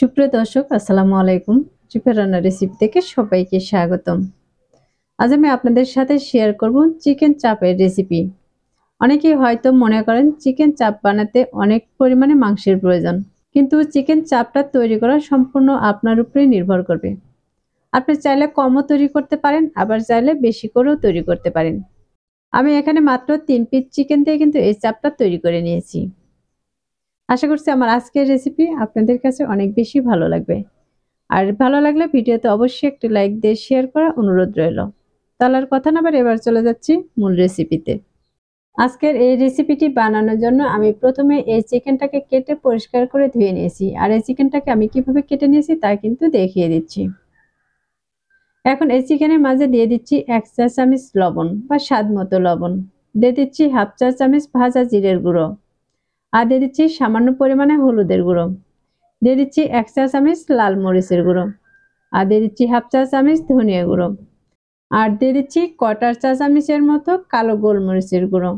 সুপ্রিয় দর্শক, আসসালামু আলাইকুম। চিপা রান্না রেসিপি থেকে সবাইকে স্বাগতম। আজ আমি আপনাদের সাথে শেয়ার করব চিকেন চাপের রেসিপি। অনেকেই হয়তো মনে করেন চিকেন চাপ বানাতে অনেক পরিমাণে মাংসের প্রয়োজন, কিন্তু চিকেন চাপটা তৈরি করা সম্পূর্ণ আপনার উপরেই নির্ভর করবে। আপনি চাইলে কমও তৈরি করতে পারেন, আবার চাইলে বেশি করেও তৈরি করতে পারেন। আমি এখানে মাত্র 3 পিস চিকেন দিয়ে কিন্তু এই চাপটা তৈরি করে নিয়েছি। আশা করছি আমার আজকের রেসিপি আপনাদের কাছে অনেক বেশি ভালো লাগবে। আর ভালো লাগলে ভিডিওতে অবশ্যই একটি লাইক দিয়ে শেয়ার করার অনুরোধ রইল। তাহলে আর কথা না বাড়িয়ে এবার চলে যাচ্ছি মূল রেসিপিতে। আজকের এই রেসিপিটি বানানোর জন্য আমি প্রথমে এই চিকেনটাকে কেটে পরিষ্কার করে ধুয়ে নিয়েছি। আর এই চিকেনটাকে আমি কিভাবে কেটে নিয়েছি তা কিন্তু দেখিয়ে দিচ্ছি। এখন এই চিকেনের মাঝে দিয়ে দিচ্ছি 1 চা চামচ লবণ বা স্বাদ মতো লবণ, দিয়ে দিচ্ছি হাফ চা চামচ ভাজা জিরের গুঁড়ো, আর দিয়ে দিচ্ছি সামান্য পরিমাণে হলুদের গুঁড়ো, দিয়ে দিচ্ছি 1 চা চামচ লাল মরিচের গুঁড়ো, আর দিয়ে দিচ্ছি হাফ চা চামচ ধনিয়া গুঁড়ো, আর দিয়ে দিচ্ছি 1/4 চা চামচের মতো কালো গোলমরিচের গুঁড়ো।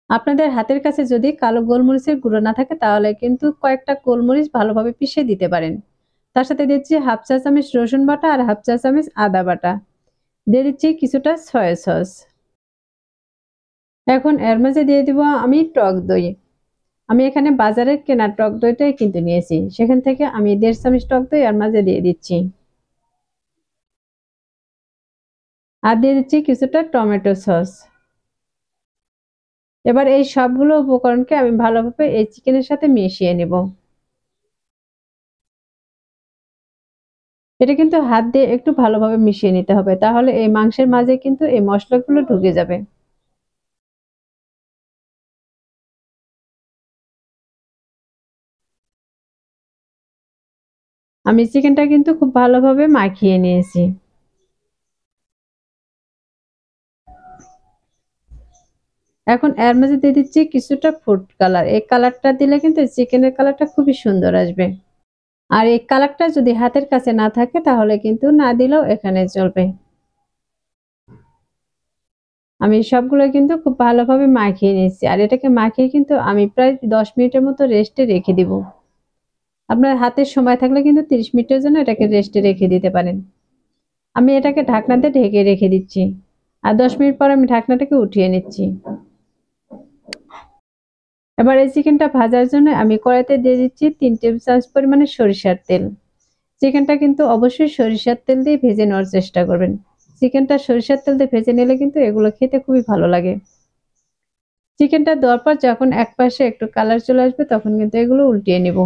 আপনাদের হাতের কাছে যদি কালো গোলমরিচের গুঁড়ো না থাকে তাহলে কিন্তু কয়েকটা গোলমরিচ ভালোভাবে পিষে দিতে পারেন। তার সাথে দিচ্ছি হাফ চা চামচ রসুন বাটা আর হাফ চা চামচ আদা বাটা, দিয়ে দিচ্ছি কিছুটা সয়া সস। এখন এর মাঝে দিয়ে দিব আমি টক দই। আমি এখানে বাজারের কেনা টক দইটাই কিন্তু নিয়েছি, সেখান থেকে আমি 1.5 চামচ টক দই এর মাঝে দিয়ে দিচ্ছি, আর দিয়ে দিচ্ছি কিছুটা টমেটো সস। এবার এই সবগুলো উপকরণকে আমি ভালোভাবে এই চিকেনের সাথে মিশিয়ে নেব। এটা কিন্তু হাত দিয়ে একটু ভালোভাবে মিশিয়ে নিতে হবে, তাহলে এই মাংসের মাঝে কিন্তু এই মশলাগুলো ঢুকে যাবে। আমি চিকেনটা কিন্তু খুব ভালোভাবে মাখিয়ে নিয়েছি। এখন এর মাঝে দিয়ে দিচ্ছি কিছুটা ফুড কালার। এই কালারটা দিলে কিন্তু চিকেনের কালারটা খুবই সুন্দর আসবে। আর এই কালারটা যদি হাতের কাছে না থাকে তাহলে কিন্তু না দিলেও এখানে চলবে। আমি সবগুলো কিন্তু খুব ভালোভাবে মাখিয়ে নিয়েছি, আর এটাকে মাখিয়ে কিন্তু আমি প্রায় 10 মিনিটের মতো রেস্টে রেখে দিব। আপনার হাতে সময় থাকলে কিন্তু 30 মিনিটের জন্য এটাকে রেস্টে রেখে দিতে পারেন। আমি এটাকে ঢাকনাতে ঢেকে রেখে দিচ্ছি, আর 10 মিনিট পর আমি ঢাকনাটাকে উঠিয়ে নিচ্ছি। এবার এই চিকেনটা ভাজার জন্য আমি কড়াইতে দিয়ে দিচ্ছি 3 টেবিল চামচ পরিমাণে সরিষার তেল। চিকেনটা কিন্তু অবশ্যই সরিষার তেল দিয়ে ভেজে নেওয়ার চেষ্টা করবেন। চিকেনটা সরিষার তেল দিয়ে ভেজে নিলে কিন্তু এগুলো খেতে খুবই ভালো লাগে। চিকেনটা দেওয়ার পর যখন এক পাশে একটু কালার চলে আসবে তখন কিন্তু এগুলো উল্টিয়ে নিব।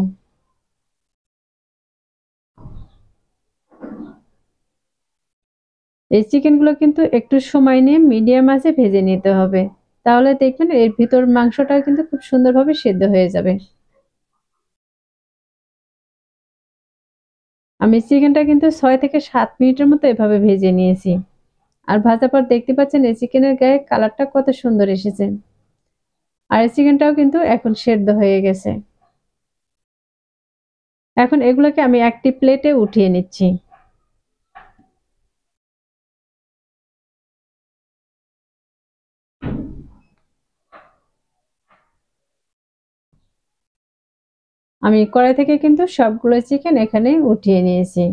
এই চিকেনগুলো কিন্তু একটু সময় নিয়ে মিডিয়াম আঁচে ভেজে নিতে হবে, তাহলে দেখবেন এর ভিতর মাংসটা কিন্তু খুব সুন্দরভাবে সেদ্ধ হয়ে যাবে। আমি চিকেনটা কিন্তু 6 থেকে 7 মিনিটের মতো এভাবে ভেজে নিয়েছি। আর ভাজার পর দেখতে পাচ্ছেন এই চিকেনের গায়ে কালারটা কত সুন্দর এসেছে। আর এই চিকেনটাও কিন্তু এখন সেদ্ধ হয়ে গেছে। এখন এগুলোকে আমি একটি প্লেটে উঠিয়ে নিচ্ছি। আমি কড়াই থেকে কিন্তু সবগুলো চিকেন এখানে উঠিয়ে নিয়েছি।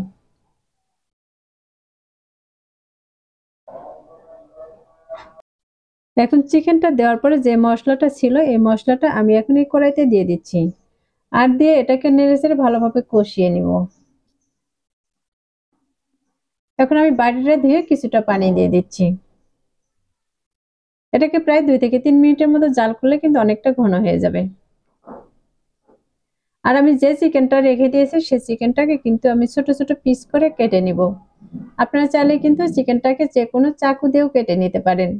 এখন চিকেনটা দেওয়ার পরে যে মশলাটা ছিল এই মশলাটা আমি এখন এই কড়াইতে দিয়ে দিচ্ছি, আর দিয়ে এটাকে নেড়েচেড়ে ভালোভাবে কষিয়ে নিব। এখন আমি বাটিটা ধুয়ে কিছুটা পানি দিয়ে দিচ্ছি। এটাকে প্রায় 2 থেকে 3 মিনিটের মতো জাল করলে কিন্তু অনেকটা ঘন হয়ে যাবে। আর আমি যে চিকেনটা রেখে দিয়েছি সেই চিকেনটাকে কিন্তু আমি ছোট ছোট পিস করে কেটে নিব। আপনারা চাইলে কিন্তু চিকেনটাকে যে কোনো চাকু দিয়েও কেটে নিতে পারেন।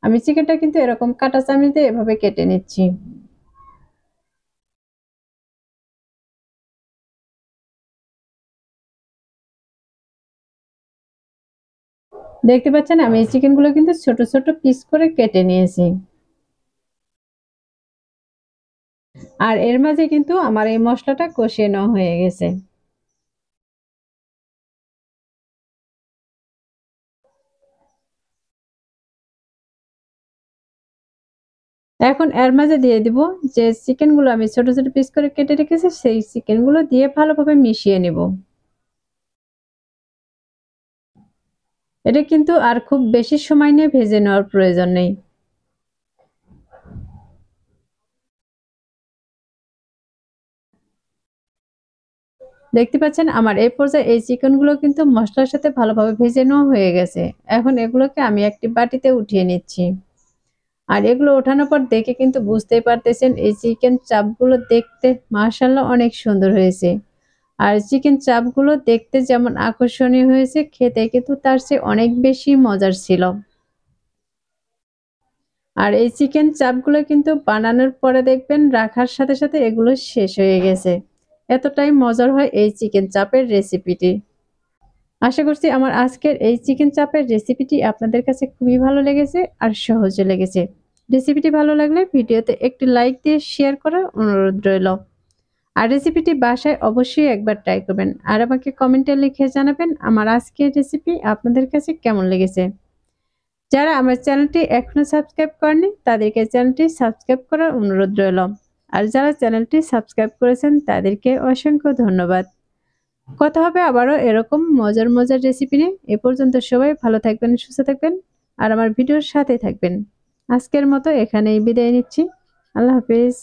আমি চিকেনটা কিন্তু এরকম কাঁটা চামচ দিয়ে এভাবে কেটে নিচ্ছি। দেখতে পাচ্ছেন আমি এই চিকেনগুলো কিন্তু ছোট ছোট পিস করে কেটে নিয়েছি। আর এর মাঝে কিন্তু আমার এই মশলাটা কষিয়ে নেওয়া হয়ে গেছে। এখন এর মাঝে দিয়ে দিব যে চিকেনগুলো আমি ছোট ছোট পিস করে কেটে রেখেছি, সেই চিকেনগুলো দিয়ে ভালোভাবে মিশিয়ে নেব। এটা কিন্তু আর খুব বেশি সময় নিয়ে ভেজে নেওয়ার প্রয়োজন নেই। দেখতে পাচ্ছেন আমার এই পর্যায়ে এই চিকেনগুলো কিন্তু মশলার সাথে ভালোভাবে ভেজে নেওয়া হয়ে গেছে। এখন এগুলোকে আমি একটি বাটিতে উঠিয়ে নিচ্ছি। আর এগুলো ওঠানোর পর দেখে কিন্তু বুঝতেই পারতেছেন এই চিকেন চাপগুলো দেখতে মাশাআল্লাহ অনেক সুন্দর হয়েছে। আর চিকেন চাপগুলো দেখতে যেমন আকর্ষণীয় হয়েছে, খেতে কিন্তু তার চেয়ে অনেক বেশি মজার ছিল। আর এই চিকেন চাপগুলো কিন্তু বানানোর পরে দেখবেন রাখার সাথে সাথে এগুলো শেষ হয়ে গেছে। এতটাই মজার হয় এই চিকেন চাপের রেসিপিটি। আশা করছি আমার আজকের এই চিকেন চাপের রেসিপিটি আপনাদের কাছে খুবই ভালো লেগেছে আর সহজে লেগেছে। রেসিপিটি ভালো লাগলে ভিডিওতে একটি লাইক দিয়ে শেয়ার করার অনুরোধ রইল। আর রেসিপিটি বাসায় অবশ্যই একবার ট্রাই করবেন আর আমাকে কমেন্টে লিখে জানাবেন আমার আজকের রেসিপি আপনাদের কাছে কেমন লেগেছে। যারা আমার চ্যানেলটি এখনো সাবস্ক্রাইব করেনি তাদেরকে চ্যানেলটি সাবস্ক্রাইব করার অনুরোধ রইল। আর যারা চ্যানেলটি সাবস্ক্রাইব করেছেন তাদেরকে অসংখ্য ধন্যবাদ। কথা হবে আবারও এরকম মজার মজার রেসিপি নিয়ে। এ পর্যন্ত সবাই ভালো থাকবেন, সুস্থ থাকবেন আর আমার ভিডিওর সাথে থাকবেন। আজকের মতো এখানেই বিদায় নিচ্ছি। আল্লাহ হাফেজ।